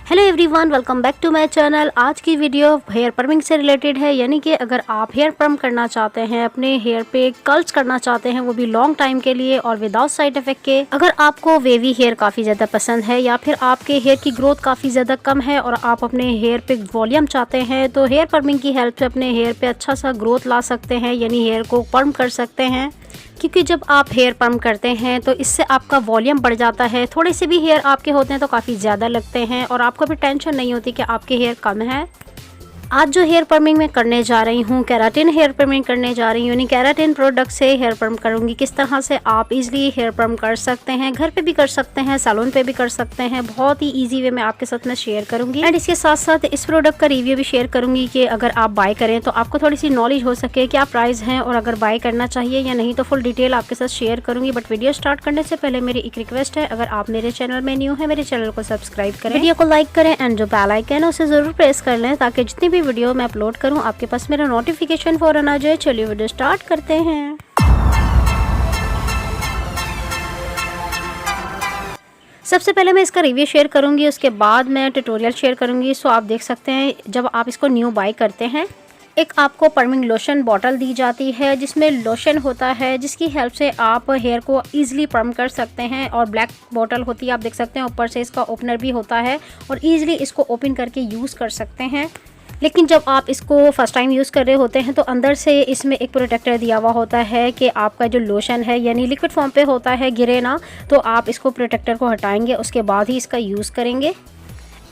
Hello everyone, welcome back to my channel. आज की video hair परमिंग से रिलेटेड है, यानी कि अगर आप हेयर परम करना चाहते हैं, अपने हेयर पे कर्ल्स करना चाहते हैं, वो भी लॉन्ग टाइम के लिए और विदाउट साइड इफेक्ट के। अगर आपको वेवी हेयर काफ़ी ज़्यादा पसंद है या फिर आपके हेयर की ग्रोथ काफ़ी ज़्यादा कम है और आप अपने हेयर पे वॉल्यूम चाहते हैं, तो हेयर परमिंग की हेल्प से अपने हेयर पे अच्छा सा ग्रोथ ला सकते हैं, यानी हेयर को परम कर सकते हैं। क्योंकि जब आप हेयर परम करते हैं तो इससे आपका वॉल्यूम बढ़ जाता है। थोड़े से भी हेयर आपके होते हैं तो काफ़ी ज़्यादा लगते हैं और आपको भी टेंशन नहीं होती कि आपके हेयर कम है। आज जो हेयर परमिंग मैं करने जा रही हूँ, केराटिन हेयर परमिंग करने जा रही हूँ, यानी केराटिन प्रोडक्ट से हेयर परम करूँगी। किस तरह से आप इजीली हेयर परम कर सकते हैं, घर पे भी कर सकते हैं, सैलून पे भी कर सकते हैं। बहुत ही इजी वे में आपके साथ में शेयर करूँगी एंड इसके साथ साथ इस प्रोडक्ट का रिव्यू भी शेयर करूँगी कि अगर आप बाय करें तो आपको थोड़ी सी नॉलेज हो सके क्या प्राइस है और अगर बाय करना चाहिए या नहीं। तो फुल डिटेल आपके साथ शेयर करूँगी। बट वीडियो स्टार्ट करने से पहले मेरी एक रिक्वेस्ट है, अगर आप मेरे चैनल में न्यू है, मेरे चैनल को सब्सक्राइब करें, वीडियो को लाइक करें एंड जो बेल आइकन है उसे जरूर प्रेस कर लें ताकि जितनी भी वीडियो मैं अपलोड करूं आपके पास मेरा नोटिफिकेशन फौरन आ जाए। चलिए वीडियो स्टार्ट करते हैं। सबसे पहले मैं इसका रिव्यू शेयर करूंगी, उसके बाद मैं ट्यूटोरियल शेयर करूंगी। सो आप देख सकते हैं, जब आप इसको न्यू बाय करते हैं, एक आपको परमिंग लोशन बॉटल दी जाती है जिसमें लोशन होता है जिसकी हेल्प से आप हेयर को इजीली परम कर सकते हैं। और ब्लैक बॉटल होती है, आप देख सकते हैं, ऊपर से इसका ओपनर भी होता है और इजीली इसको ओपन करके यूज़ कर सकते हैं। लेकिन जब आप इसको फर्स्ट टाइम यूज़ कर रहे होते हैं तो अंदर से इसमें एक प्रोटेक्टर दिया हुआ होता है कि आपका जो लोशन है, यानी लिक्विड फॉर्म पे होता है, गिरे ना, तो आप इसको प्रोटेक्टर को हटाएंगे, उसके बाद ही इसका यूज़ करेंगे।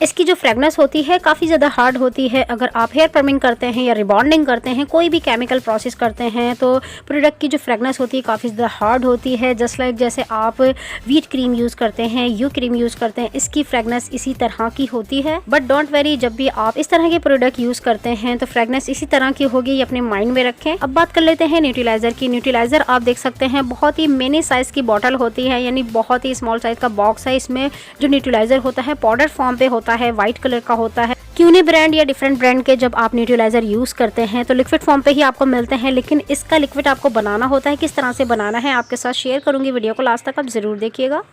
इसकी जो फ्रेगनेंस होती है काफ़ी ज़्यादा हार्ड होती है। अगर आप हेयर परमिंग करते हैं या रिबॉन्डिंग करते हैं, कोई भी केमिकल प्रोसेस करते हैं, तो प्रोडक्ट की जो फ्रेगनेंस होती है काफ़ी ज़्यादा हार्ड होती है। जस्ट लाइक जैसे आप व्हीट क्रीम यूज़ करते हैं, यू क्रीम यूज़ करते हैं, इसकी फ्रेगनेंस इसी तरह की होती है। बट डोंट वेरी, जब भी आप इस तरह के प्रोडक्ट यूज़ करते हैं तो फ्रेगनेंस इसी तरह की होगी, ये अपने माइंड में रखें। अब बात कर लेते हैं न्यूट्रीलाइज़र की। न्यूट्रीलाइज़र आप देख सकते हैं बहुत ही मिनी साइज़ की बॉटल होती है, यानी बहुत ही स्मॉल साइज़ का बॉक्स है। इसमें जो न्यूट्रीलाइज़र होता है पाउडर फॉर्म पे होता है, वाइट कलर का होता है। क्यूने ब्रांड या डिफरेंट ब्रांड के जब आप न्यूट्रीलाइजर यूज करते हैं तो लिक्विड फॉर्म पे ही आपको मिलते हैं, लेकिन इसका लिक्विड आपको बनाना होता है। किस तरह से बनाना है आपके साथ शेयर करूंगी, वीडियो को लास्ट तक आप जरूर देखिएगा।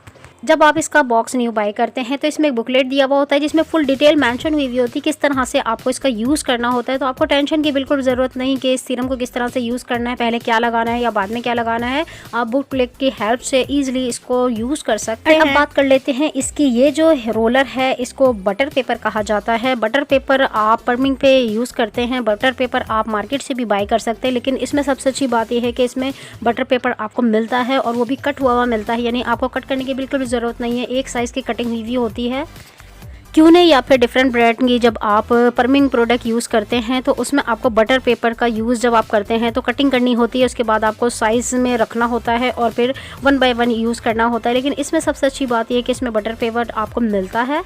जब आप इसका बॉक्स न्यू बाय करते हैं तो इसमें एक बुकलेट दिया हुआ होता है जिसमें फुल डिटेल मेंशन हुई हुई होती है किस तरह से आपको इसका यूज़ करना होता है। तो आपको टेंशन की बिल्कुल ज़रूरत नहीं कि इस सीरम को किस तरह से यूज़ करना है, पहले क्या लगाना है या बाद में क्या लगाना है। आप बुकलेट की हेल्प से ईजिली इसको यूज़ कर सकते हैं। अब बात कर लेते हैं इसकी, ये जो रोलर है इसको बटर पेपर कहा जाता है। बटर पेपर आप परमिंग पे यूज़ करते हैं, बटर पेपर आप मार्केट से भी बाय कर सकते हैं, लेकिन इसमें सबसे अच्छी बात यह है कि इसमें बटर पेपर आपको मिलता है और वो भी कट हुआ मिलता है, यानी आपको कट करने की बिल्कुल भी ज़रूरत नहीं है। एक साइज़ की कटिंग हुई होती है। क्यों नहीं, या फिर डिफरेंट ब्रांड की जब आप परमिंग प्रोडक्ट यूज़ करते हैं तो उसमें आपको बटर पेपर का यूज़ जब आप करते हैं तो कटिंग करनी होती है, उसके बाद आपको साइज़ में रखना होता है और फिर 1 बाय 1 यूज़ करना होता है। लेकिन इसमें सबसे अच्छी बात यह है कि इसमें बटर पेपर आपको मिलता है।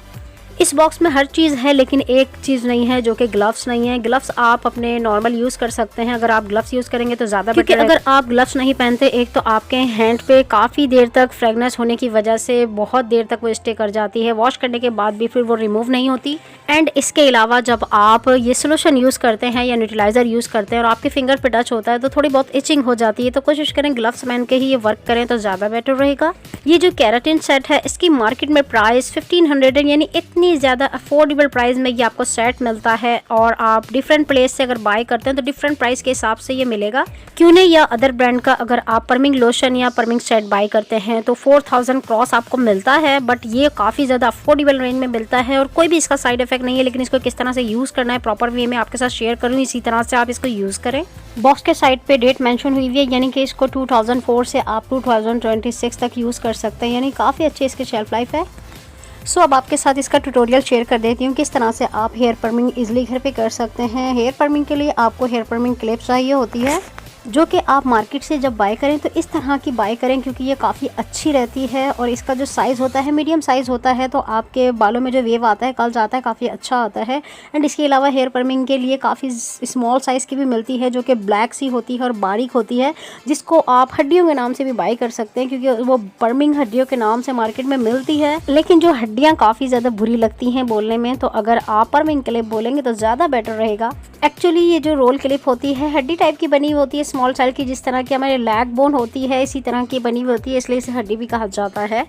इस बॉक्स में हर चीज़ है, लेकिन एक चीज़ नहीं है जो कि ग्लव्स नहीं है। ग्लव्स आप अपने नॉर्मल यूज़ कर सकते हैं, अगर आप ग्लव्स यूज़ करेंगे तो ज़्यादा बेटर है। अगर आप ग्लव्स नहीं पहनते, एक तो आपके हैंड पे काफ़ी देर तक फ्रेगनेंस होने की वजह से बहुत देर तक वो स्टे कर जाती है, वॉश करने के बाद भी फिर वो रिमूव नहीं होती। एंड इसके अलावा जब आप ये सोल्यूशन यूज़ करते हैं या न्यूट्रीलाइज़र यूज़ करते हैं और आपके फिंगर पे टच होता है तो थोड़ी बहुत इचिंग हो जाती है, तो कोशिश करें ग्लव्स पहन के ही ये वर्क करें तो ज़्यादा बेटर रहेगा। ये जो केराटिन सेट है इसकी मार्केट में प्राइस 1500 है, यानी इतनी ज़्यादा अफोर्डेबल प्राइस में ये आपको सेट मिलता है। और आप डिफरेंट प्लेस से अगर बाय करते हैं तो डिफरेंट प्राइस के हिसाब से ये मिलेगा। क्यों नहीं, या अदर ब्रांड का अगर आप परमिंग लोशन या परमिंग सेट बाय करते हैं तो 4000 क्रॉस आपको मिलता है, बट ये काफ़ी ज़्यादा अफोर्डेबल रेंज में मिलता है और कोई भी इसका साइड इफेक्ट नहीं है। लेकिन इसको किस तरह से यूज़ करना है प्रॉपर वे में आपके साथ शेयर करूँ, इसी तरह से आप इसको यूज़ करें। बॉक्स के साइड पे डेट मेंशन हुई है, यानी कि इसको 2004 से आप 2026 तक यूज़ कर सकते हैं, यानी काफ़ी अच्छी इसकी शेल्फ लाइफ है। सो अब आपके साथ इसका ट्यूटोरियल शेयर कर देती हूँ किस तरह से आप हेयर परमिंग इजीली घर पे कर सकते हैं। हेयर परमिंग के लिए आपको हेयर परमिंग क्लिप चाहिए होती है, जो कि आप मार्केट से जब बाय करें तो इस तरह की बाय करें, क्योंकि ये काफ़ी अच्छी रहती है और इसका जो साइज़ होता है मीडियम साइज़ होता है, तो आपके बालों में जो वेव आता है, कर्ल्स आता है, काफ़ी अच्छा आता है। एंड इसके अलावा हेयर परमिंग के लिए काफ़ी स्मॉल साइज़ की भी मिलती है जो कि ब्लैक सी होती है और बारीक होती है, जिसको आप हड्डियों के नाम से भी बाय कर सकते हैं, क्योंकि वो परमिंग हड्डियों के नाम से मार्केट में मिलती है। लेकिन जो हड्डियाँ काफ़ी ज़्यादा बुरी लगती हैं बोलने में, तो अगर आप परमिंग क्लिप बोलेंगे तो ज़्यादा बेटर रहेगा। एक्चुअली ये जो रोल क्लिप होती है हड्डी टाइप की बनी होती है, स्मॉल साइज की, जिस तरह की हमारे लैग बोन होती है इसी तरह की बनी हुई होती है, इसलिए इसे हड्डी भी कहा जाता है।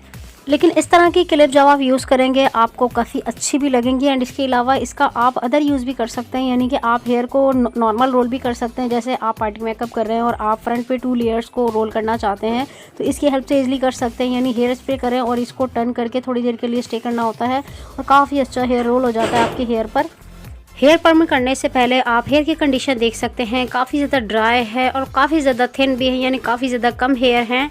लेकिन इस तरह की क्लिप जब आप यूज़ करेंगे आपको काफ़ी अच्छी भी लगेंगी। एंड इसके अलावा इसका आप अदर यूज़ भी कर सकते हैं, यानी कि आप हेयर को नॉर्मल रोल भी कर सकते हैं। जैसे आप पार्टी मेकअप कर रहे हैं और आप फ्रंट पे 2 लेयर्स को रोल करना चाहते हैं तो इसकी हेल्प से ईजिली कर सकते हैं। यानी हेयर स्प्रे करें और इसको टर्न करके थोड़ी देर के लिए स्टे करना होता है और काफ़ी अच्छा हेयर रोल हो जाता है आपके हेयर पर। हेयर परम करने से पहले आप हेयर की कंडीशन देख सकते हैं, काफ़ी ज़्यादा ड्राई है और काफ़ी ज़्यादा थिन भी है, यानी काफ़ी ज़्यादा कम हेयर हैं।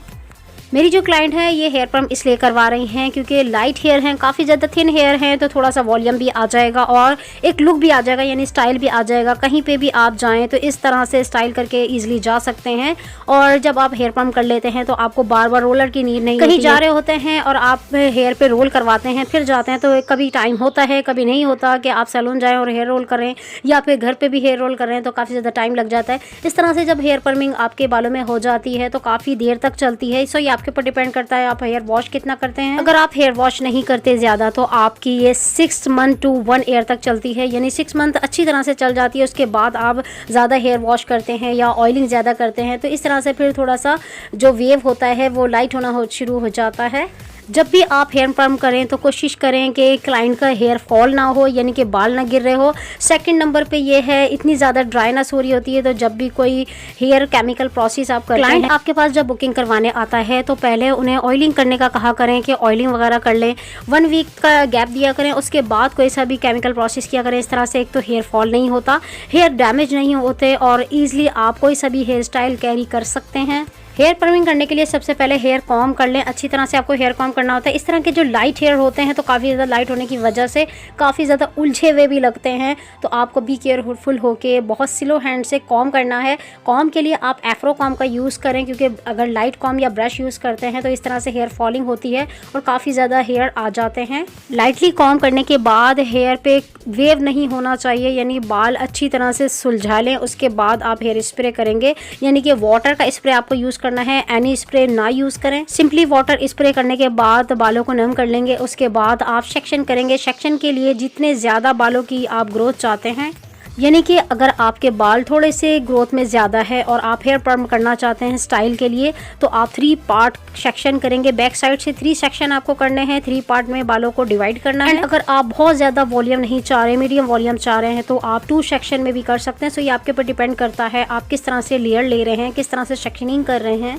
मेरी जो क्लाइंट है ये हेयर परम इसलिए करवा रही हैं क्योंकि लाइट हेयर हैं, काफ़ी ज़्यादा थिन हेयर हैं, तो थोड़ा सा वॉल्यूम भी आ जाएगा और एक लुक भी आ जाएगा, यानी स्टाइल भी आ जाएगा। कहीं पे भी आप जाएं तो इस तरह से स्टाइल करके इजीली जा सकते हैं। और जब आप हेयर परम कर लेते हैं तो आपको बार बार रोलर की नीड नहीं, कहीं जा रहे होते हैं और आप हेयर पे रोल करवाते हैं फिर जाते हैं तो कभी टाइम होता है कभी नहीं होता कि आप सैलून जाएँ और हेयर रोल करें, या फिर घर पर भी हेयर रोल करें तो काफ़ी ज़्यादा टाइम लग जाता है। इस तरह से जब हेयर परमिंग आपके बालों में हो जाती है तो काफ़ी देर तक चलती है। सो ये आपके ऊपर डिपेंड करता है आप हेयर वॉश कितना करते हैं। अगर आप हेयर वॉश नहीं करते ज़्यादा तो आपकी ये 6 मंथ टू 1 ईयर तक चलती है, यानी 6 मंथ अच्छी तरह से चल जाती है। उसके बाद आप ज़्यादा हेयर वॉश करते हैं या ऑयलिंग ज़्यादा करते हैं तो इस तरह से फिर थोड़ा सा जो वेव होता है वो लाइट होना शुरू हो जाता है। जब भी आप हेयर परम करें तो कोशिश करें कि क्लाइंट का हेयर फॉल ना हो, यानी कि बाल ना गिर रहे हो। सेकंड नंबर पे ये है इतनी ज़्यादा ड्राइनेस हो रही होती है तो जब भी कोई हेयर केमिकल प्रोसेस आप करते हैं, क्लाइंट आपके पास जब बुकिंग करवाने आता है तो पहले उन्हें ऑयलिंग करने का कहा करें कि ऑयलिंग वगैरह कर लें। 1 वीक का गैप दिया करें, उसके बाद कोई सा भी केमिकल प्रोसेस किया करें। इस तरह से एक तो हेयर फॉल नहीं होता, हेयर डैमेज नहीं होते और ईजिली आप कोई सा भी हेयर स्टाइल कैरी कर सकते हैं। हेयर परमिंग करने के लिए सबसे पहले हेयर कॉम कर लें, अच्छी तरह से आपको हेयर कॉम करना होता है। इस तरह के जो लाइट हेयर होते हैं तो काफ़ी ज़्यादा लाइट होने की वजह से काफ़ी ज़्यादा उलझे हुए भी लगते हैं, तो आपको भी केयरफुल होके बहुत स्लो हैंड से कॉम करना है। कॉम के लिए आप एफ्रो कॉम का यूज़ करें क्योंकि अगर लाइट कॉम या ब्रश यूज़ करते हैं तो इस तरह से हेयर फॉलिंग होती है और काफ़ी ज़्यादा हेयर आ जाते हैं। लाइटली कॉम करने के बाद हेयर पे वेव नहीं होना चाहिए, यानी बाल अच्छी तरह से सुलझा लें। उसके बाद आप हेयर स्प्रे करेंगे, यानी कि वाटर का स्प्रे आपको यूज़ करना है, एनी स्प्रे ना यूज़ करें। सिंपली वाटर स्प्रे करने के बाद बालों को नम कर लेंगे। उसके बाद आप सेक्शन करेंगे। सेक्शन के लिए जितने ज़्यादा बालों की आप ग्रोथ चाहते हैं, यानी कि अगर आपके बाल थोड़े से ग्रोथ में ज़्यादा है और आप हेयर परम करना चाहते हैं स्टाइल के लिए तो आप 3 पार्ट सेक्शन करेंगे। बैक साइड से 3 सेक्शन आपको करने हैं, 3 पार्ट में बालों को डिवाइड करना है। अगर आप बहुत ज़्यादा वॉल्यूम नहीं चाह रहे, मीडियम वॉल्यूम चाह रहे हैं तो आप 2 सेक्शन में भी कर सकते हैं। सो ये आपके ऊपर डिपेंड करता है आप किस तरह से लेयर ले रहे हैं, किस तरह से सेक्शनिंग कर रहे हैं।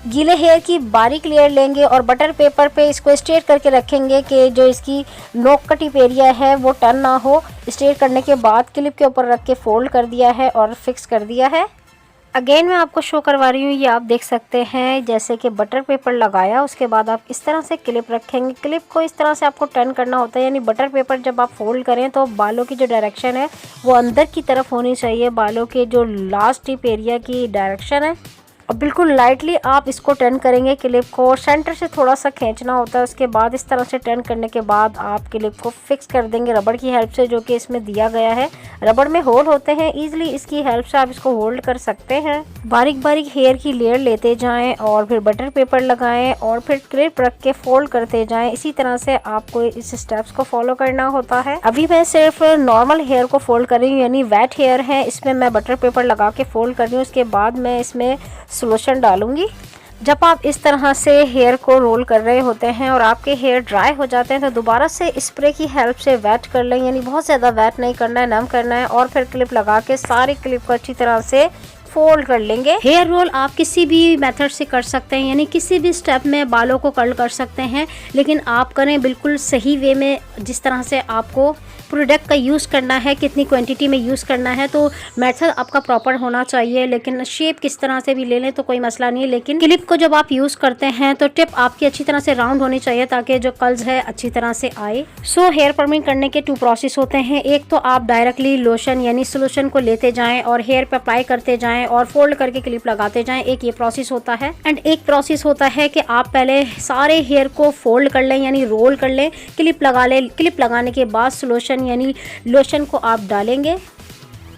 गीले हेयर की बारीक लेयर लेंगे और बटर पेपर पे इसको स्ट्रेट करके रखेंगे कि जो इसकी नोक का टिप एरिया है वो टर्न ना हो। स्ट्रेट करने के बाद क्लिप के ऊपर रख के फोल्ड कर दिया है और फिक्स कर दिया है। अगेन मैं आपको शो करवा रही हूँ, ये आप देख सकते हैं जैसे कि बटर पेपर लगाया, उसके बाद आप इस तरह से क्लिप रखेंगे। क्लिप को इस तरह से आपको टर्न करना होता है, यानी बटर पेपर जब आप फोल्ड करें तो बालों की जो डायरेक्शन है वो अंदर की तरफ होनी चाहिए, बालों के जो लास्ट टिप एरिया की डायरेक्शन है। और बिल्कुल लाइटली आप इसको टर्न करेंगे। क्लिप को सेंटर से थोड़ा सा खींचना होता है। उसके बाद इस तरह से टर्न करने के बाद आप क्लिप को फिक्स कर देंगे रबड़ की हेल्प से, जो कि इसमें दिया गया है। रबड़ में होल होते हैं, इजीली इसकी हेल्प से आप इसको होल्ड कर सकते हैं। बारीक बारीक हेयर की लेयर लेते जाएं और फिर बटर पेपर लगाएं और फिर क्लिप रख के फोल्ड करते जाएं। इसी तरह से आपको इस स्टेप्स को फॉलो करना होता है। अभी मैं सिर्फ नॉर्मल हेयर को फोल्ड कर रही हूँ, यानी वेट हेयर है, इसमें मैं बटर पेपर लगा के फोल्ड कर रही हूँ। उसके बाद मैं इसमें सॉल्यूशन डालूंगी। जब आप इस तरह से हेयर को रोल कर रहे होते हैं और आपके हेयर ड्राई हो जाते हैं तो दोबारा से स्प्रे की हेल्प से वेट कर लें, यानी बहुत ज़्यादा वेट नहीं करना है, नम करना है। और फिर क्लिप लगा के सारी क्लिप को अच्छी तरह से फोल्ड कर लेंगे। हेयर रोल आप किसी भी मेथड से कर सकते हैं, यानी किसी भी स्टेप में बालों को कर्ल कर सकते हैं, लेकिन आप करें बिल्कुल सही वे में, जिस तरह से आपको प्रोडक्ट का यूज़ करना है, कितनी क्वांटिटी में यूज़ करना है, तो मेथड आपका प्रॉपर होना चाहिए। लेकिन शेप किस तरह से भी ले लें तो कोई मसला नहीं है, लेकिन क्लिप को जब आप यूज़ करते हैं तो टिप आपकी अच्छी तरह से राउंड होनी चाहिए ताकि जो कर्ल्स है अच्छी तरह से आए। सो हेयर परमिंग करने के 2 प्रोसेस होते हैं। एक तो आप डायरेक्टली लोशन यानी सोल्यूशन को लेते जाएं और हेयर पे अप्लाई करते जाएं और फोल्ड करके क्लिप लगाते जाएं, एक ये प्रोसेस होता है। एंड एक प्रोसेस होता है कि आप पहले सारे हेयर को फोल्ड कर लें, यानी रोल कर लें, क्लिप लगा लें। क्लिप लगाने के बाद सोल्यूशन यानी लोशन को आप डालेंगे।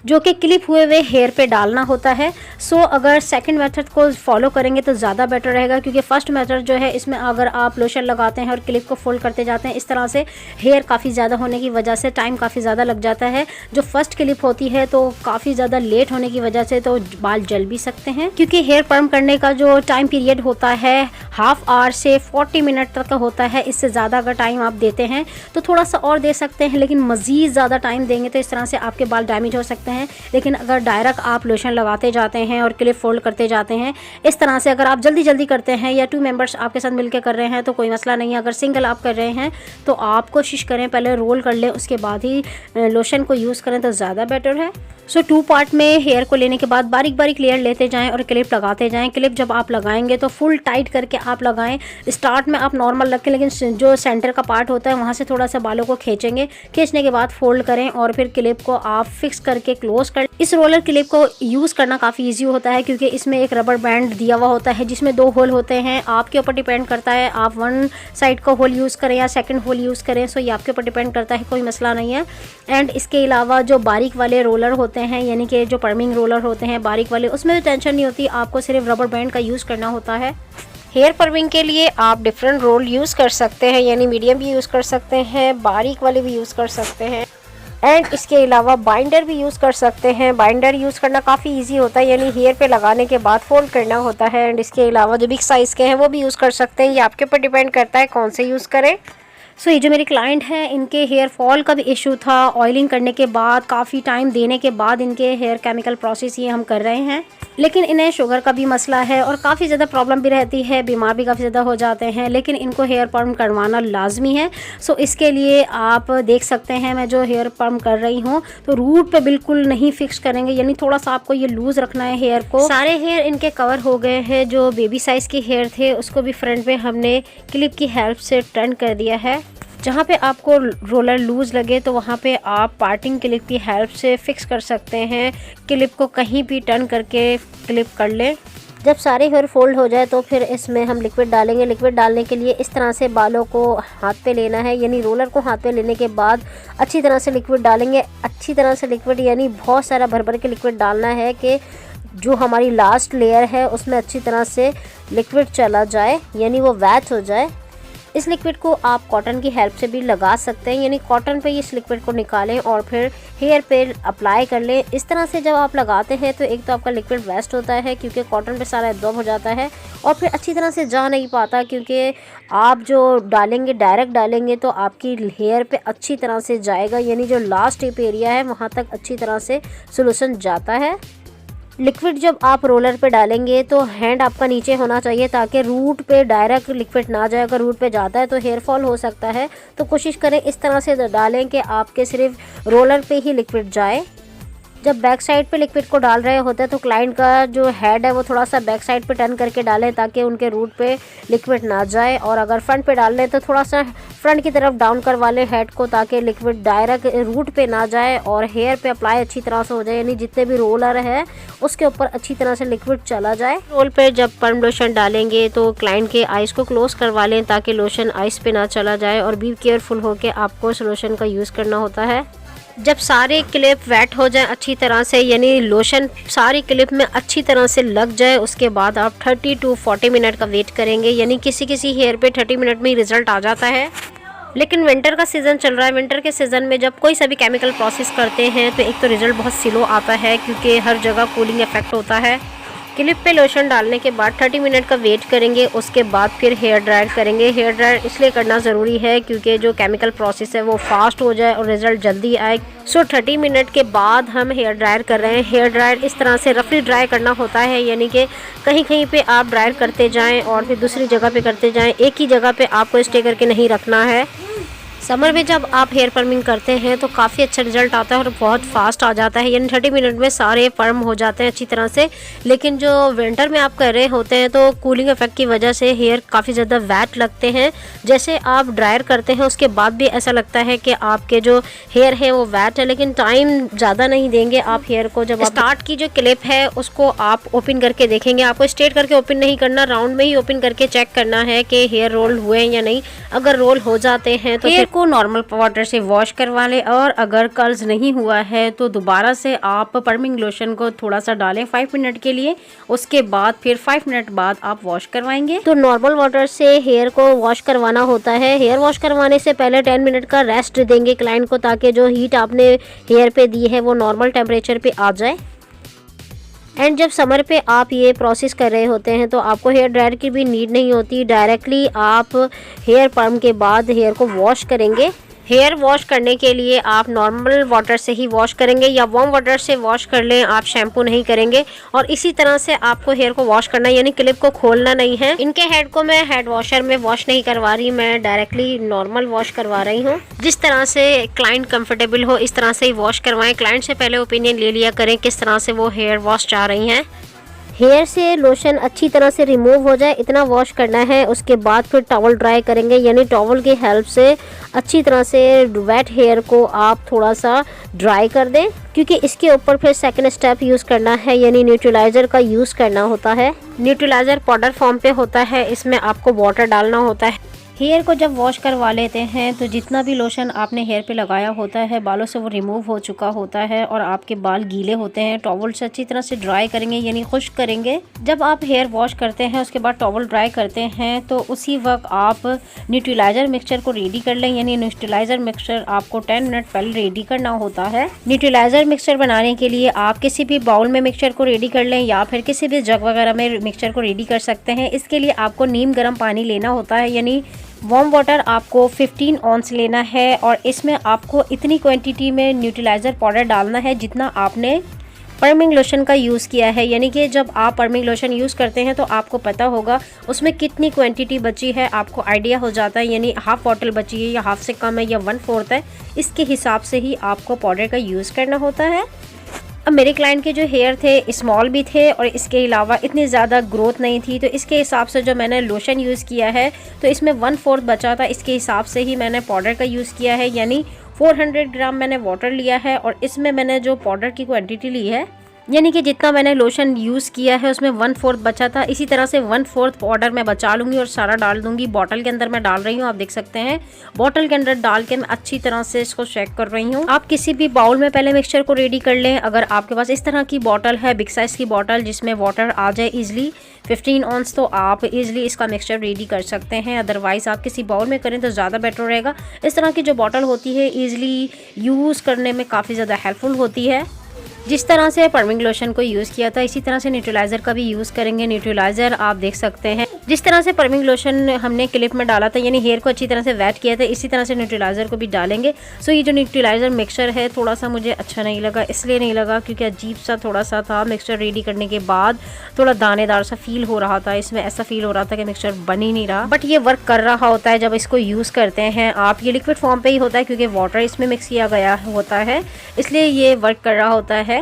जो कि क्लिप हुए हुए हेयर पे डालना होता है। सो अगर सेकंड मेथड को फॉलो करेंगे तो ज़्यादा बेटर रहेगा, क्योंकि फर्स्ट मेथड जो है इसमें अगर आप लोशन लगाते हैं और क्लिप को फोल्ड करते जाते हैं इस तरह से, हेयर काफ़ी ज़्यादा होने की वजह से टाइम काफ़ी ज़्यादा लग जाता है। जो फर्स्ट क्लिप होती है तो काफ़ी ज़्यादा लेट होने की वजह से तो बाल जल भी सकते हैं, क्योंकि हेयर पर्म करने का जो टाइम पीरियड होता है हाफ आवर से 40 मिनट तक का होता है। इससे ज़्यादा अगर टाइम आप देते हैं तो थोड़ा सा और दे सकते हैं, लेकिन मज़ीद ज़्यादा टाइम देंगे तो इस तरह से आपके बाल डैमेज हो सकते हैं। लेकिन अगर डायरेक्ट आप लोशन लगाते जाते हैं और क्लिप फोल्ड करते जाते हैं इस तरह से, अगर आप जल्दी जल्दी करते हैं या 2 मेंबर्स आपके साथ मिलकर कर रहे हैं तो कोई मसला नहीं है। अगर सिंगल आप कर रहे हैं तो आप कोशिश करें पहले रोल कर लें, उसके बाद ही लोशन को यूज़ करें तो ज़्यादा बेटर है। सो 2 पार्ट में हेयर को लेने के बाद बारीक बारीक लेयर लेते जाएं और क्लिप लगाते जाएं। क्लिप जब आप लगाएंगे तो फुल टाइट करके आप लगाएं। स्टार्ट में आप नॉर्मल रखें, लेकिन जो सेंटर का पार्ट होता है वहाँ से थोड़ा सा बालों को खींचेंगे। खींचने के बाद फोल्ड करें और फिर क्लिप को आप फिक्स करके क्लोज कर। इस रोलर क्लिप को यूज़ करना काफ़ी ईजी होता है, क्योंकि इसमें एक रबर बैंड दिया हुआ होता है जिसमें 2 होल होते हैं। आपके ऊपर डिपेंड करता है आप 1 साइड का होल यूज़ करें या सेकंड होल यूज़ करें। सो ये आपके ऊपर डिपेंड करता है, कोई मसला नहीं है। एंड इसके अलावा जो बारीक वाले रोलर होते हैं, यानी कि जो पर्मिंग रोलर होते हैं बारीक वाले, उसमें तो टेंशन नहीं होती, आपको सिर्फ रबर बैंड का यूज़ करना होता है। हेयर पर्मिंग के लिए आप डिफरेंट रोल यूज़ कर सकते हैं, यानी मीडियम भी यूज़ कर सकते हैं, बारीक वाले भी यूज़ कर सकते हैं। एंड इसके अलावा बाइंडर भी यूज़ कर सकते हैं। बाइंडर यूज़ करना काफ़ी इजी होता है, यानी हेयर पे लगाने के बाद फोल्ड करना होता है। एंड इसके अलावा जो बिग साइज़ के हैं वो भी यूज़ कर सकते हैं, ये आपके ऊपर डिपेंड करता है कौन से यूज़ करें। सो ये जो मेरी क्लाइंट है इनके हेयर फॉल का भी इशू था। ऑयलिंग करने के बाद काफ़ी टाइम देने के बाद इनके हेयर केमिकल प्रोसेस ये हम कर रहे हैं, लेकिन इन्हें शुगर का भी मसला है और काफ़ी ज़्यादा प्रॉब्लम भी रहती है, बीमार भी काफ़ी ज़्यादा हो जाते हैं, लेकिन इनको हेयर पर्म करवाना लाजमी है। सो इसके लिए आप देख सकते हैं मैं जो हेयर पर्म कर रही हूँ तो रूट पे बिल्कुल नहीं फिक्स करेंगे, यानी थोड़ा सा आपको ये लूज़ रखना है हेयर को। सारे हेयर इनके कवर हो गए हैं। जो बेबी साइज़ के हेयर थे उसको भी फ्रंट में हमने क्लिप की हेल्प से टर्न कर दिया है। जहाँ पे आपको रोलर लूज़ लगे तो वहाँ पे आप पार्टिंग क्लिप की हेल्प से फिक्स कर सकते हैं। क्लिप को कहीं भी टर्न करके क्लिप कर लें। जब सारे हेयर फोल्ड हो जाए तो फिर इसमें हम लिक्विड डालेंगे। लिक्विड डालने के लिए इस तरह से बालों को हाथ पे लेना है, यानी रोलर को हाथ पे लेने के बाद अच्छी तरह से लिक्विड डालेंगे। अच्छी तरह से लिक्विड यानी बहुत सारा भर भर के लिक्विड डालना है कि जो हमारी लास्ट लेयर है उसमें अच्छी तरह से लिक्विड चला जाए, यानी वो वैट हो जाए। इस लिक्विड को आप कॉटन की हेल्प से भी लगा सकते हैं, यानी कॉटन पे इस लिक्विड को निकालें और फिर हेयर पे अप्लाई कर लें। इस तरह से जब आप लगाते हैं तो एक तो आपका लिक्विड वेस्ट होता है क्योंकि कॉटन पे सारा एब्जॉर्ब हो जाता है, और फिर अच्छी तरह से जा नहीं पाता, क्योंकि आप जो डालेंगे डायरेक्ट डालेंगे तो आपकी हेयर पे अच्छी तरह से जाएगा, यानी जो लास्ट टिप एरिया है वहाँ तक अच्छी तरह से सोल्यूशन जाता है। लिक्विड जब आप रोलर पे डालेंगे तो हैंड आपका नीचे होना चाहिए ताकि रूट पे डायरेक्ट लिक्विड ना जाए। अगर रूट पे जाता है तो हेयर फॉल हो सकता है, तो कोशिश करें इस तरह से डालें कि आपके सिर्फ रोलर पे ही लिक्विड जाए। जब बैक साइड पे लिक्विड को डाल रहे होते हैं तो क्लाइंट का जो हेड है वो थोड़ा सा बैक साइड पे टर्न करके डालें ताकि उनके रूट पे लिक्विड ना जाए, और अगर फ्रंट पे डाल लें तो थोड़ा सा फ्रंट की तरफ डाउन करवा लें हेड को ताकि लिक्विड डायरेक्ट रूट पे ना जाए और हेयर पे अप्लाई अच्छी तरह से हो जाए, यानी जितने भी रोलर है उसके ऊपर अच्छी तरह से लिक्विड चला जाए। रोल पे जब पर्म लोशन डालेंगे तो क्लाइंट के आइज़ को क्लोज करवा लें ताकि लोशन आइस पे ना चला जाए, और भी केयरफुल होकर आपको इस लोशन का यूज़ करना होता है। जब सारे क्लिप वेट हो जाए अच्छी तरह से, यानी लोशन सारी क्लिप में अच्छी तरह से लग जाए, उसके बाद आप 30 to 40 मिनट का वेट करेंगे, यानी किसी किसी हेयर पे 30 मिनट में ही रिजल्ट आ जाता है। लेकिन विंटर का सीज़न चल रहा है, विंटर के सीज़न में जब कोई सभी केमिकल प्रोसेस करते हैं तो एक तो रिजल्ट बहुत स्लो आता है क्योंकि हर जगह कूलिंग इफेक्ट होता है। क्लिप पे लोशन डालने के बाद 30 मिनट का वेट करेंगे, उसके बाद फिर हेयर ड्रायर करेंगे। हेयर ड्रायर इसलिए करना ज़रूरी है क्योंकि जो केमिकल प्रोसेस है वो फास्ट हो जाए और रिज़ल्ट जल्दी आए। सो 30 मिनट के बाद हम हेयर ड्रायर कर रहे हैं। हेयर ड्रायर इस तरह से रफली ड्राई करना होता है, यानी कि कहीं कहीं पे आप ड्रायर करते जाएँ और फिर दूसरी जगह पे करते जाएँ, एक ही जगह पे आपको स्टे करके नहीं रखना है। समर में जब आप हेयर पर्मिंग करते हैं तो काफ़ी अच्छा रिजल्ट आता है और बहुत फास्ट आ जाता है, यानी 30 मिनट में सारे पर्म हो जाते हैं अच्छी तरह से। लेकिन जो विंटर में आप कर रहे होते हैं तो कूलिंग इफेक्ट की वजह से हेयर काफ़ी ज़्यादा वैट लगते हैं। जैसे आप ड्रायर करते हैं उसके बाद भी ऐसा लगता है कि आपके जो हेयर है वो वैट है, लेकिन टाइम ज़्यादा नहीं देंगे आप हेयर को। जब स्टार्ट की जो क्लिप है उसको आप ओपन करके देखेंगे, आपको स्ट्रेट करके ओपन नहीं करना, राउंड में ही ओपन करके चेक करना है कि हेयर रोल हुए हैं या नहीं। अगर रोल हो जाते हैं तो हेयर को नॉर्मल वाटर से वॉश करवा लें और अगर कर्ल्स नहीं हुआ है तो दोबारा से आप परमिंग लोशन को थोड़ा सा डालें 5 मिनट के लिए। उसके बाद फिर 5 मिनट बाद आप वॉश करवाएंगे। तो नॉर्मल वाटर से हेयर को वॉश करवाना होता है। हेयर वॉश करवाने से पहले 10 मिनट का रेस्ट देंगे क्लाइंट को, ताकि जो हीट आपने हेयर पे दी है वो नॉर्मल टेम्परेचर पे आ जाए। एंड जब समर पे आप ये प्रोसेस कर रहे होते हैं तो आपको हेयर ड्रायर की भी नीड नहीं होती। डायरेक्टली आप हेयर पर्म के बाद हेयर को वॉश करेंगे। हेयर वॉश करने के लिए आप नॉर्मल वाटर से ही वॉश करेंगे या वार्म वाटर से वॉश कर लें, आप शैम्पू नहीं करेंगे। और इसी तरह से आपको हेयर को वॉश करना है, यानी क्लिप को खोलना नहीं है। इनके हेड को मैं हेड वॉशर में वॉश नहीं करवा रही, मैं डायरेक्टली नॉर्मल वॉश करवा रही हूँ। जिस तरह से क्लाइंट कंफर्टेबल हो इस तरह से ही वॉश करवाएं। क्लाइंट से पहले ओपिनियन ले लिया करें किस तरह से वो हेयर वॉश चाह रही हैं। हेयर से लोशन अच्छी तरह से रिमूव हो जाए इतना वॉश करना है। उसके बाद फिर टॉवल ड्राई करेंगे, यानी टॉवल की हेल्प से अच्छी तरह से वेट हेयर को आप थोड़ा सा ड्राई कर दें, क्योंकि इसके ऊपर फिर सेकंड स्टेप यूज़ करना है, यानी न्यूट्रलाइज़र का यूज़ करना होता है। न्यूट्रलाइज़र पाउडर फॉर्म पे होता है, इसमें आपको वाटर डालना होता है। हेयर को जब वॉश करवा लेते हैं तो जितना भी लोशन आपने हेयर पे लगाया होता है बालों से वो रिमूव हो चुका होता है और आपके बाल गीले होते हैं। टॉवल से अच्छी तरह से ड्राई करेंगे, यानी खुश्क करेंगे। जब आप हेयर वॉश करते हैं उसके बाद टॉवल ड्राई करते हैं तो उसी वक्त आप न्यूट्रलाइज़र मिक्सचर को रेडी कर लें, यानी न्यूट्रलाइज़र मिक्सचर आपको 10 मिनट पहले रेडी करना होता है। न्यूट्रलाइज़र मिक्सचर बनाने के लिए आप किसी भी बाउल में मिक्सचर को रेडी कर लें या फिर किसी भी जग वगैरह में मिक्सचर को रेडी कर सकते हैं। इसके लिए आपको नीम गर्म पानी लेना होता है, यानी वार्म वाटर आपको 15 ऑन्स लेना है और इसमें आपको इतनी क्वांटिटी में न्यूट्रलाइज़र पाउडर डालना है जितना आपने पर्मिंग लोशन का यूज़ किया है। यानी कि जब आप पर्मिंग लोशन यूज़ करते हैं तो आपको पता होगा उसमें कितनी क्वांटिटी बची है, आपको आइडिया हो जाता है, यानी हाफ बॉटल बची है या हाफ से कम है या 1/4 है, इसके हिसाब से ही आपको पाउडर का यूज़ करना होता है। अब मेरे क्लाइंट के जो हेयर थे स्मॉल भी थे और इसके अलावा इतनी ज़्यादा ग्रोथ नहीं थी, तो इसके हिसाब से जो मैंने लोशन यूज़ किया है तो इसमें 1/4 बचा था, इसके हिसाब से ही मैंने पाउडर का यूज़ किया है। यानी 400 ग्राम मैंने वाटर लिया है और इसमें मैंने जो पाउडर की क्वांटिटी ली है, यानी कि जितना मैंने लोशन यूज़ किया है उसमें 1/4 बचा था। इसी तरह से 1/4 पाउडर मैं बचा लूँगी और सारा डाल दूँगी। बॉटल के अंदर मैं डाल रही हूँ, आप देख सकते हैं। बॉटल के अंदर डाल के मैं अच्छी तरह से इसको चेक कर रही हूँ। आप किसी भी बाउल में पहले मिक्सचर को रेडी कर लें। अगर आपके पास इस तरह की बॉटल है, बिग साइज़ की बॉटल जिसमें वाटर आ जाए ईजिली 15 ऑन्स, तो आप ईजिली इसका मिक्सचर रेडी कर सकते हैं। अदरवाइज़ आप किसी बाउल में करें तो ज़्यादा बेटर रहेगा। इस तरह की जो बॉटल होती है ईजिली यूज़ करने में काफ़ी ज़्यादा हेल्पफुल होती है। जिस तरह से पर्मिंग लोशन को यूज़ किया था इसी तरह से न्यूट्रलाइज़र का भी यूज़ करेंगे। न्यूट्रलाइज़र आप देख सकते हैं जिस तरह से पर्मिंग लोशन हमने क्लिप में डाला था, यानी हेयर को अच्छी तरह से वेट किया था, इसी तरह से न्यूट्रलाइज़र को भी डालेंगे। सो ये जो न्यूट्रलाइज़र मिक्सचर है थोड़ा सा मुझे अच्छा नहीं लगा, इसलिए नहीं लगा क्योंकि अजीब सा थोड़ा सा था। मिक्सचर रेडी करने के बाद थोड़ा दानेदार सा फील हो रहा था, इसमें ऐसा फील हो रहा था कि मिक्सचर बन ही नहीं रहा। बट ये वर्क कर रहा होता है जब इसको यूज़ करते हैं आप। ये लिक्विड फॉर्म पे ही होता है क्योंकि वाटर इसमें मिक्स किया गया होता है, इसलिए ये वर्क कर रहा होता है।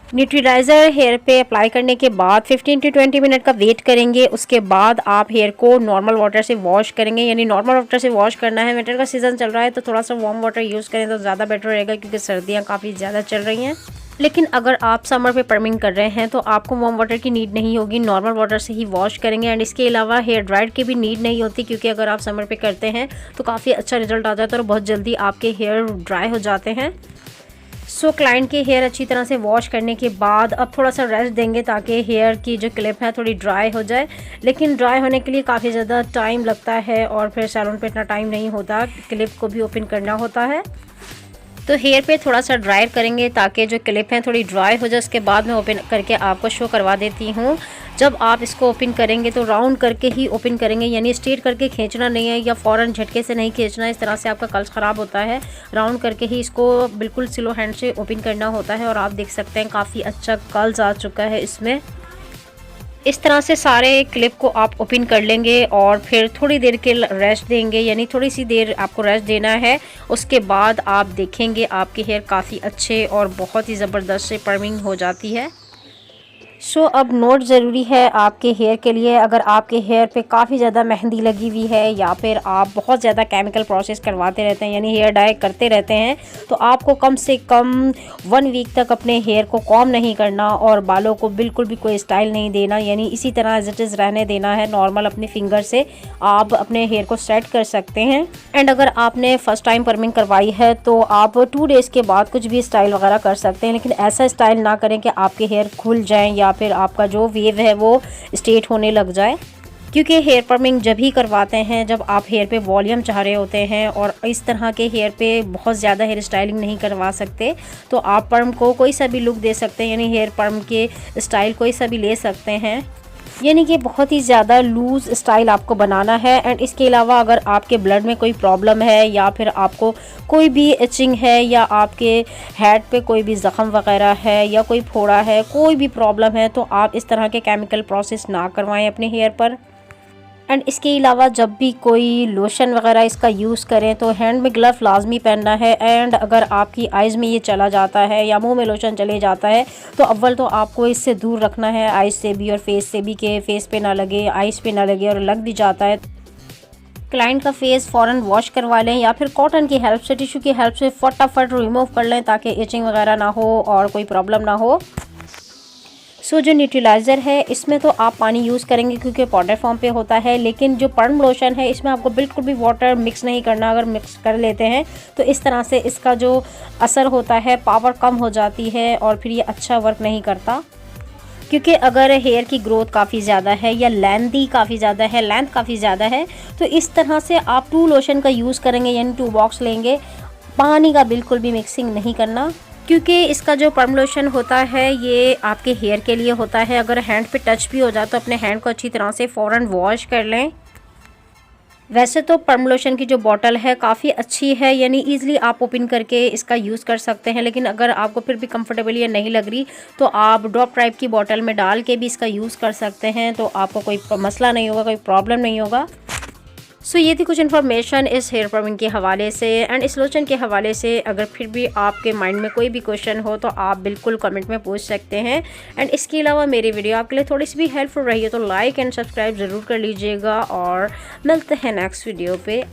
न्यूट्रलाइज़र हेयर पे अप्लाई करने के बाद 15 to 20 मिनट का वेट करेंगे। उसके बाद आप हेयर को नॉर्मल वाटर से वॉश करेंगे, यानी नॉर्मल वाटर से वॉश करना है। विंटर का सीज़न चल रहा है तो थोड़ा सा वार्म वाटर यूज़ करें तो ज़्यादा बेटर रहेगा, क्योंकि सर्दियाँ काफ़ी ज़्यादा चल रही हैं। लेकिन अगर आप समर पे पर्मिंग कर रहे हैं तो आपको वार्म वाटर की नीड नहीं होगी, नॉर्मल वाटर से ही वॉश करेंगे। एंड इसके अलावा हेयर ड्रायर की भी नीड नहीं होती, क्योंकि अगर आप समर पे करते हैं तो काफ़ी अच्छा रिजल्ट आ जाता है और बहुत जल्दी आपके हेयर ड्राई हो जाते हैं। सो क्लाइंट के हेयर अच्छी तरह से वॉश करने के बाद अब थोड़ा सा रेस्ट देंगे ताकि हेयर की जो क्लिप है थोड़ी ड्राई हो जाए। लेकिन ड्राई होने के लिए काफ़ी ज़्यादा टाइम लगता है और फिर सैलून पे इतना टाइम नहीं होता, क्लिप को भी ओपन करना होता है। तो हेयर पे थोड़ा सा ड्रायर करेंगे ताकि जो क्लिप है थोड़ी ड्राई हो जाए। उसके बाद मैं ओपन करके आपको शो करवा देती हूँ। जब आप इसको ओपन करेंगे तो राउंड करके ही ओपन करेंगे, यानी स्ट्रेट करके खींचना नहीं है या फ़ौरन झटके से नहीं खींचना, इस तरह से आपका कर्ल्स ख़राब होता है। राउंड करके ही इसको बिल्कुल स्लो हैंड से ओपन करना होता है। और आप देख सकते हैं काफ़ी अच्छा कर्ल्स आ चुका है इसमें। इस तरह से सारे क्लिप को आप ओपन कर लेंगे और फिर थोड़ी देर के रेस्ट देंगे, यानी थोड़ी सी देर आपको रेस्ट देना है। उसके बाद आप देखेंगे आपके हेयर काफ़ी अच्छे और बहुत ही ज़बरदस्त से पर्मिंग हो जाती है। सो अब नोट ज़रूरी है आपके हेयर के लिए, अगर आपके हेयर पे काफ़ी ज़्यादा मेहंदी लगी हुई है या फिर आप बहुत ज़्यादा केमिकल प्रोसेस करवाते रहते हैं यानी हेयर डाई करते रहते हैं, तो आपको कम से कम 1 वीक तक अपने हेयर को कॉम नहीं करना और बालों को बिल्कुल भी कोई स्टाइल नहीं देना, यानी इसी तरह एज इट इज़ रहने देना है। नॉर्मल अपने फिंगर से आप अपने हेयर को सेट कर सकते हैं। एंड अगर आपने फ़र्स्ट टाइम परमिंग करवाई है तो आप 2 डेज़ के बाद कुछ भी स्टाइल वगैरह कर सकते हैं, लेकिन ऐसा स्टाइल ना करें कि आपके हेयर खुल जाएँ या फिर आपका जो वेव है वो स्ट्रेट होने लग जाए। क्योंकि हेयर परमिंग जब ही करवाते हैं जब आप हेयर पे वॉल्यूम चाह रहे होते हैं और इस तरह के हेयर पे बहुत ज़्यादा हेयर स्टाइलिंग नहीं करवा सकते, तो आप पर्म को कोई सा भी लुक दे सकते हैं, यानी हेयर पर्म के स्टाइल कोई सा भी ले सकते हैं, यानी कि बहुत ही ज़्यादा लूज़ स्टाइल आपको बनाना है। एंड इसके अलावा अगर आपके ब्लड में कोई प्रॉब्लम है या फिर आपको कोई भी इचिंग है या आपके हेड पे कोई भी ज़ख़म वगैरह है या कोई फोड़ा है, कोई भी प्रॉब्लम है, तो आप इस तरह के केमिकल प्रोसेस ना करवाएं अपने हेयर पर। एंड इसके अलावा जब भी कोई लोशन वगैरह इसका यूज़ करें तो हैंड में ग्लव लाजमी पहनना है। एंड अगर आपकी आइज़ में ये चला जाता है या मुंह में लोशन चले जाता है तो अव्वल तो आपको इससे दूर रखना है, आइज़ से भी और फेस से भी, कि फेस पे ना लगे, आइज़ पे ना लगे, और लग भी जाता है क्लाइंट का फेस फ़ौरन वॉश करवा लें या फिर कॉटन की हेल्प से, टिश्यू की हेल्प से फटाफट रिमूव कर लें ताकि इचिंग वगैरह ना हो और कोई प्रॉब्लम ना हो। सो जो न्यूट्रलाइज़र है इसमें तो आप पानी यूज़ करेंगे क्योंकि पाउडर फॉर्म पे होता है, लेकिन जो पर्म लोशन है इसमें आपको बिल्कुल भी वाटर मिक्स नहीं करना। अगर मिक्स कर लेते हैं तो इस तरह से इसका जो असर होता है पावर कम हो जाती है और फिर ये अच्छा वर्क नहीं करता। क्योंकि अगर हेयर की ग्रोथ काफ़ी ज़्यादा है या लेंथ काफ़ी ज़्यादा है तो इस तरह से आप 2 लोशन का यूज़ करेंगे, यानी 2 बॉक्स लेंगे, पानी का बिल्कुल भी मिक्सिंग नहीं करना, क्योंकि इसका जो पर्म लोशन होता है ये आपके हेयर के लिए होता है। अगर हैंड पे टच भी हो जाए तो अपने हैंड को अच्छी तरह से फ़ौरन वॉश कर लें। वैसे तो पर्म लोशन की जो बॉटल है काफ़ी अच्छी है, यानी ईज़िली आप ओपन करके इसका यूज़ कर सकते हैं, लेकिन अगर आपको फिर भी कंफर्टेबल या नहीं लग रही तो आप ड्रॉप टाइप की बॉटल में डाल के भी इसका यूज़ कर सकते हैं, तो आपको कोई मसला नहीं होगा, कोई प्रॉब्लम नहीं होगा। सो ये थी कुछ इन्फॉर्मेशन इस हेयर पर्मिंग के हवाले से एंड इस लोशन के हवाले से। अगर फिर भी आपके माइंड में कोई भी क्वेश्चन हो तो आप बिल्कुल कमेंट में पूछ सकते हैं। एंड इसके अलावा मेरी वीडियो आपके लिए थोड़ी सी भी हेल्पफुल रही है तो लाइक एंड सब्सक्राइब ज़रूर कर लीजिएगा और मिलते हैं नेक्स्ट वीडियो पे।